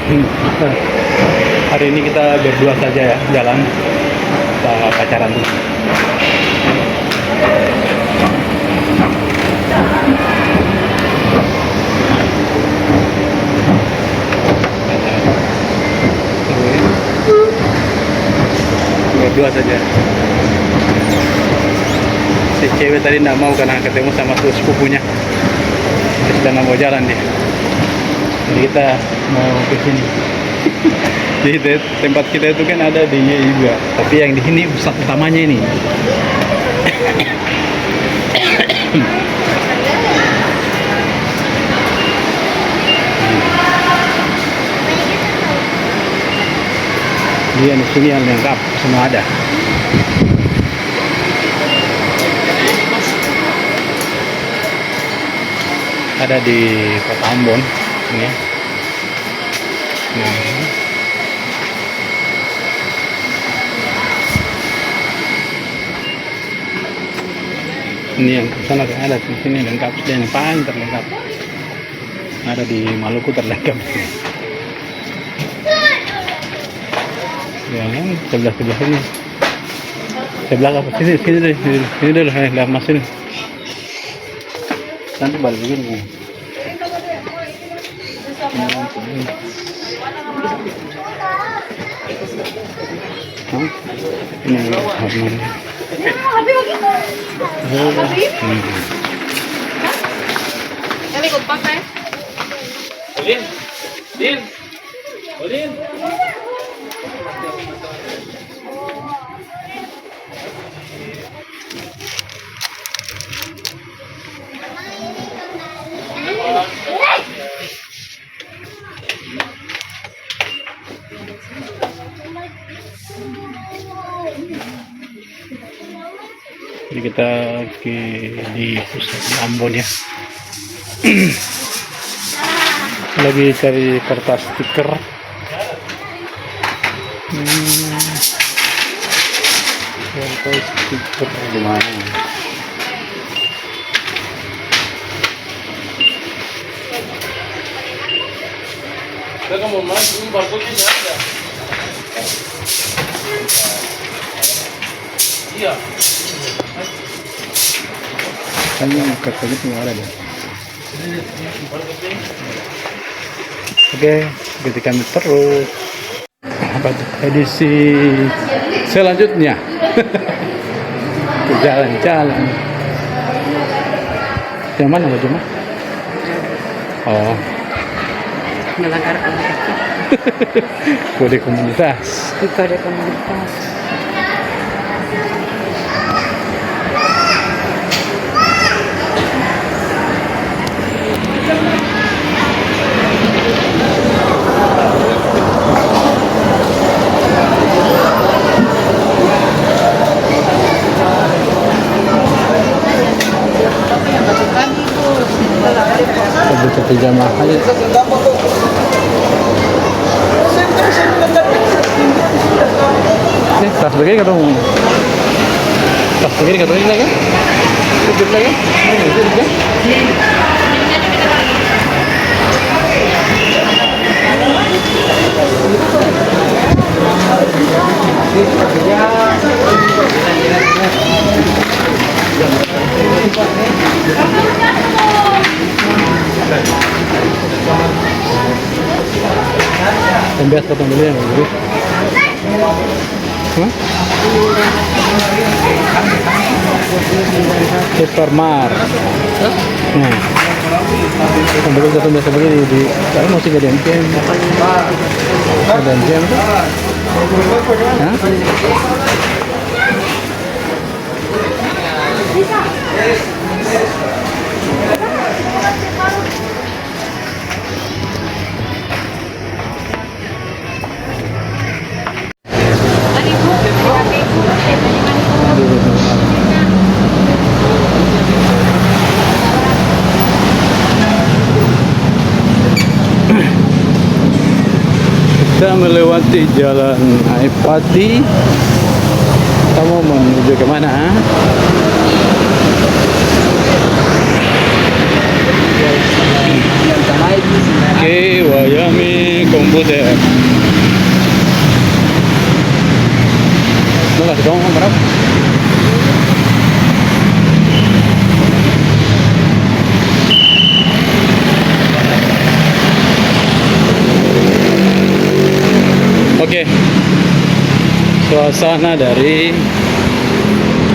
Hari ini kita berdua saja ya jalan, kita pacaran dulu. Berdua saja. Si cewek tadi tidak mau karena ketemu sama tuh sepupunya. Dia sudah nggak mau jalan dia. Jadi kita mau ke sini. Di tempat kita itu kan ada di ini juga, tapi yang di sini pusat utamanya ini. Dia di sini yang lengkap semua ada. Ada di Kota Ambon ini. Ini yang sana ada di sini lengkap, dan yang paling terlengkap ada di Maluku terlengkap. Ya, sebelah sini. Sebelah apa? Sini deh, sini dulu, lihat mas ini. Nanti balik begini. Ini Kami ikut pakai. Olin. Jadi kita di pusat Ambon ya. Lagi cari kertas stiker. Kertas stiker di mana? Kamu mas, ini barcode-nya ada. Iya. Kan yang kertasnya tinggal ada deh. Oke, berarti kami terus. Apa tuh? Edisi selanjutnya. Ke jalan-jalan. Yang mana baju mah? Oh. Melanggar komunitas. Kode komunitas. Kode komunitas. Pijama aja. Nih, tas begini katong. Tas begini katong ini lagi. Duduk lagi. Ini duduk ya. Pembias potong dulu ya, Bu. Supermar. Nah, sambil satu biasa begini di, kalau masih gak diancam, ada diancam tuh. Hah? Kita melewati jalan Aipati. Kita mau menuju ke mana? Oke, Wayami Kombo Buset. Lu kasih dong berapa? Oke, suasana dari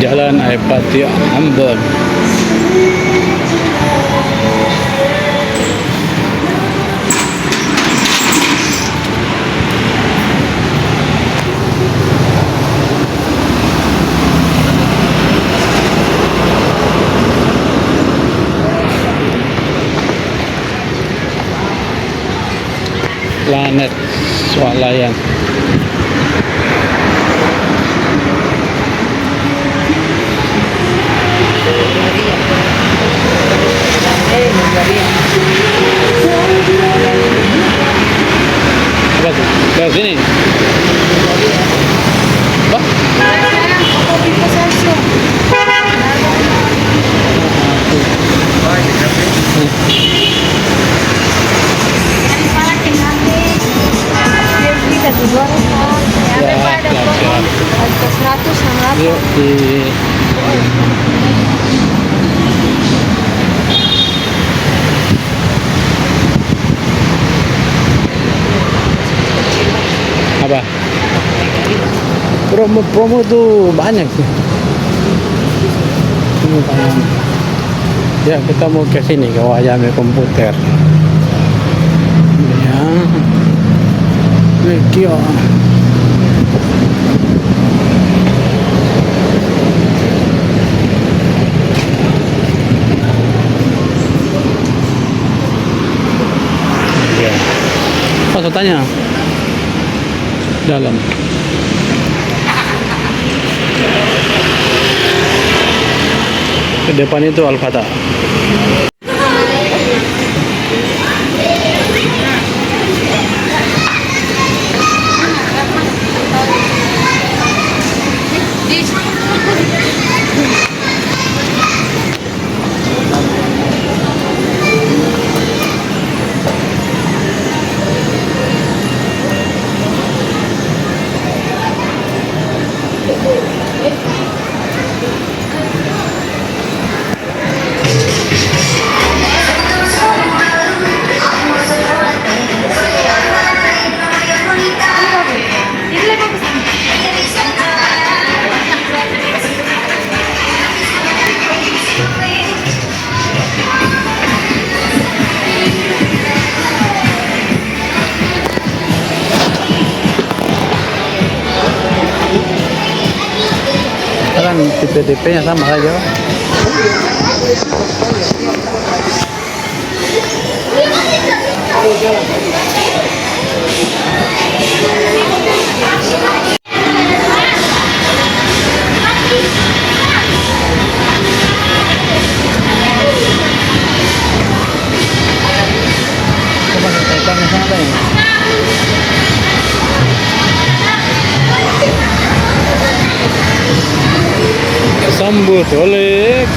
Jalan Aipati Ambon. Planet Swalayan. Apa tuh? Ke sini? Apa? Ya, siap. Yuk di apa? Promo tuh banyak sih. Ya, kita mau ke sini ke Wayame Komputer. Ya. Kio. Ya. Pas tanya dalam. Ke depan itu Al-Fatah. Kan tipe-tipenya sama aja. Sambut oleh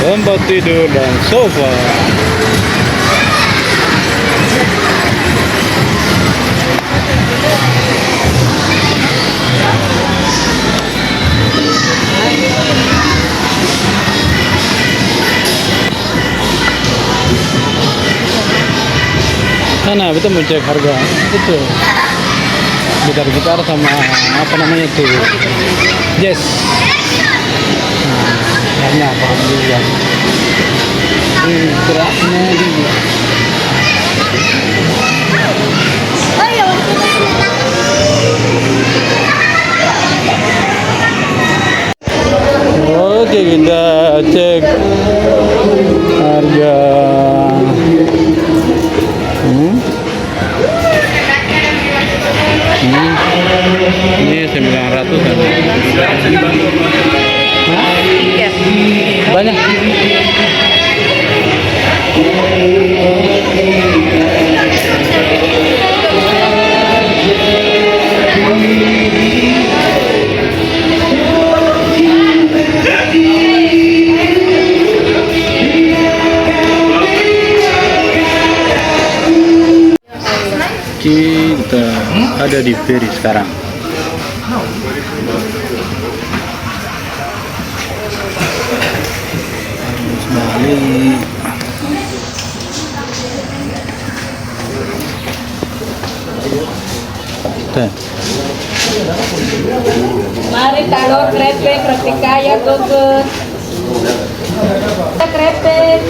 tempat tidur dan sofa. Sana betul mau cek harga itu gitar-gitar sama apa namanya itu yes. Hanya perempuan geraknya dia. Oke, kita cek harga. Ini 900 kan? Banyak. Oke. kita ada di ferry sekarang. Harus balik. Tuh. Mari talor krepek, roti kaya gugur. Krepek.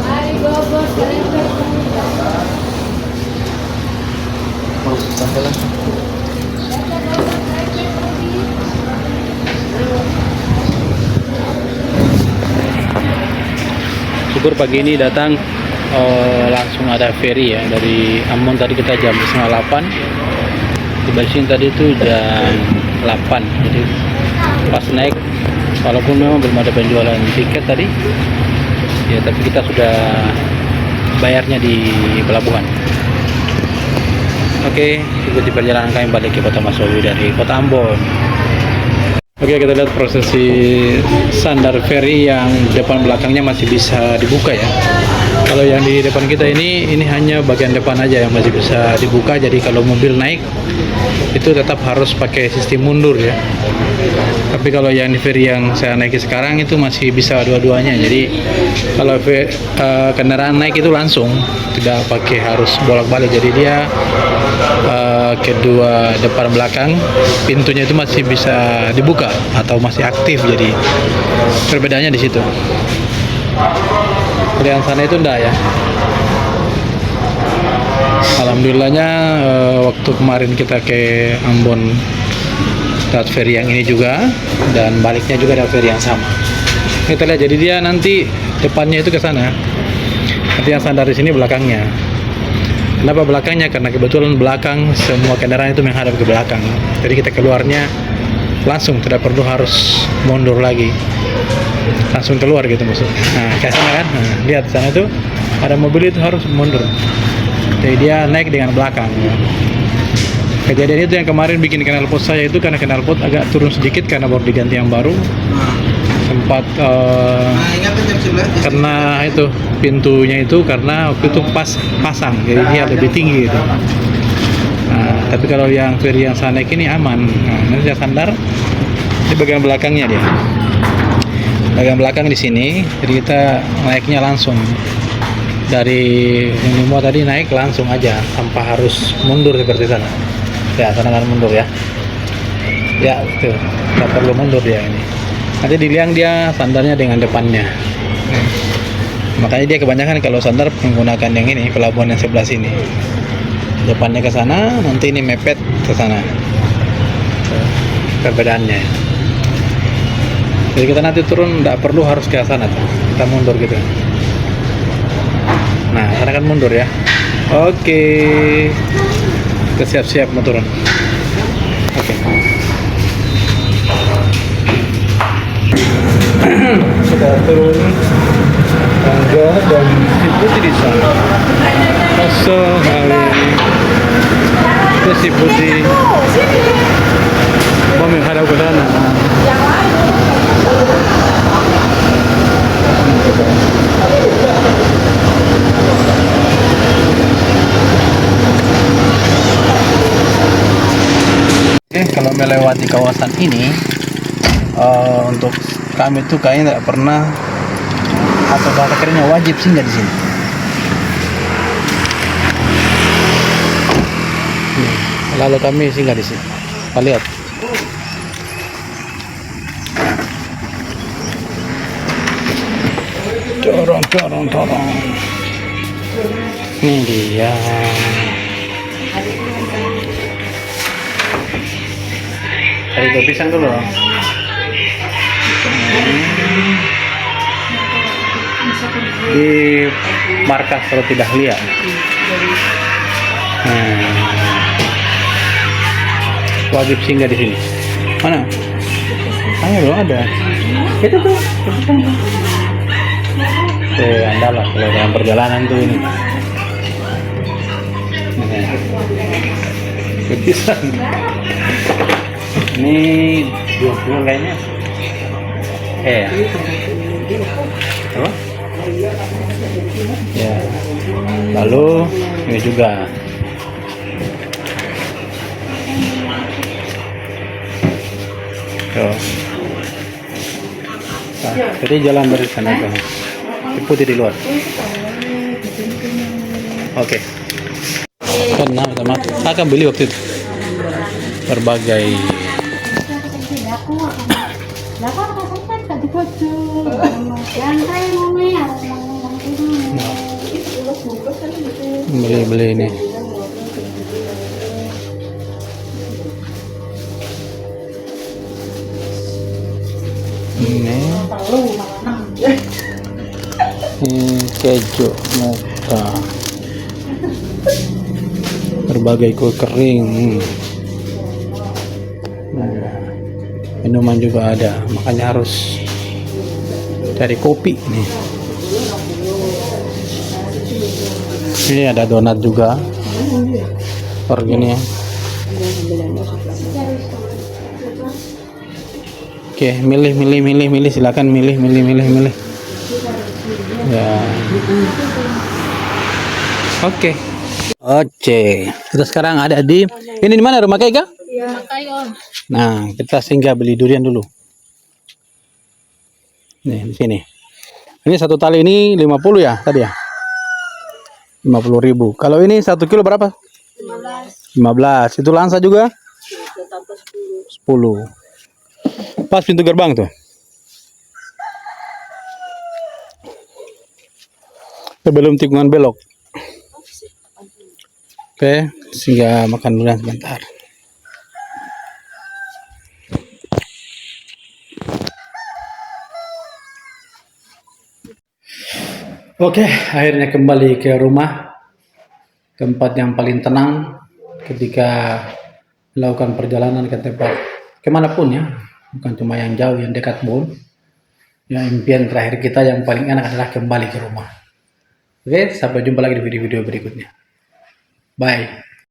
Mari gugur krepek. Syukur pagi ini datang langsung ada ferry ya dari Ambon. Tadi kita jam 7:30, tiba di sini tadi itu jam 8. Jadi pas naik, walaupun memang belum ada penjualan tiket tadi ya, tapi kita sudah bayarnya di pelabuhan. Oke, ikuti perjalanan kami balik ke Kota Masowi dari Kota Ambon. Oke, kita lihat prosesi sandar ferry yang depan belakangnya masih bisa dibuka ya. Kalau yang di depan kita ini hanya bagian depan aja yang masih bisa dibuka. Jadi kalau mobil naik itu tetap harus pakai sistem mundur ya. Tapi kalau yang di ferry yang saya naiki sekarang itu masih bisa dua-duanya. Jadi kalau kendaraan naik itu langsung, tidak pakai harus bolak-balik. Jadi dia kedua depan belakang pintunya itu masih bisa dibuka atau masih aktif. Jadi perbedaannya di situ. Kalau yang sana itu enggak ya. Alhamdulillahnya waktu kemarin kita ke Ambon lewat ferry yang ini juga, dan baliknya juga ada ferry yang sama. Kita lihat, jadi dia nanti depannya itu ke sana. Nanti yang sandar di sini belakangnya. Kenapa belakangnya? Karena kebetulan belakang semua kendaraan itu menghadap ke belakang. Jadi kita keluarnya langsung, tidak perlu harus mundur lagi. Langsung keluar gitu maksudnya. Nah, kayak sana kan. Nah, lihat sana tuh ada mobil itu harus mundur. Jadi dia naik dengan belakang. Kejadian itu yang kemarin bikin knalpot saya itu, karena knalpot agak turun sedikit karena baru diganti yang baru. Sempat karena itu pintunya itu karena waktu itu pasang, jadi dia lebih tinggi gitu. Nah, tapi kalau yang ferry yang saya naik ini aman. Nah, nanti saya sandar di bagian belakangnya dia. Bagian belakang di sini, jadi kita naiknya langsung dari Nimo tadi naik langsung aja tanpa harus mundur seperti sana. Ya, sana kan mundur ya. Ya, itu nggak perlu mundur dia ini. Nanti di liang dia sandarnya dengan depannya. Makanya dia kebanyakan kalau sandar menggunakan yang ini, pelabuhan yang sebelah sini. Depannya ke sana, nanti ini mepet ke sana. Perbedaannya. Jadi kita nanti turun tidak perlu harus ke sana tuh. Kita mundur gitu. Nah, sana kan mundur ya. Oke. Kita siap-siap mau turun. Oke. Kita turun tangga dan Putih di sana. Masuk hari si Putih mau menghadap ke sana. Kalau melewati kawasan ini, untuk kami tuh kayaknya tidak pernah, atau bahasa kerennya wajib singgah di sini. Lalu kami singgah di sini. Kita lihat. Dorong. Ini dia. Ada pisang dulu. Di markas Roti Dahlia. Wajib singgah di sini. Mana? Ayo loh, ada. Itu tuh. Andalah kalau dalam perjalanan tuh ini. Pisang. Ini 20 kayaknya. Apa? Ya. Lalu ini juga. Tuh. Nah, jadi jalan dari sana ke putih di luar. Oke. Kan sama akan beli waktu itu berbagai beli ini. Ini keju mocha, berbagai kue kering. Minuman juga ada, makanya harus cari kopi nih. Ini ada donat juga, orangnya. Oke, milih, silakan milih. Ya. Oke. Kita sekarang ada di mana rumah Kak? Nah, kita singgah beli durian dulu. Nih, di sini. Ini satu tali ini 50 ya tadi ya? 50.000. Kalau ini 1 kilo berapa? 15. Itu langsa juga? 10. Pas pintu gerbang tuh. Sebelum tikungan belok. Oke, singgah makan durian sebentar. Oke, akhirnya kembali ke rumah, tempat yang paling tenang ketika melakukan perjalanan ke tempat kemanapun ya, bukan cuma yang jauh, yang dekat pun. Ya, impian terakhir kita yang paling enak adalah kembali ke rumah. Oke, sampai jumpa lagi di video-video berikutnya. Bye.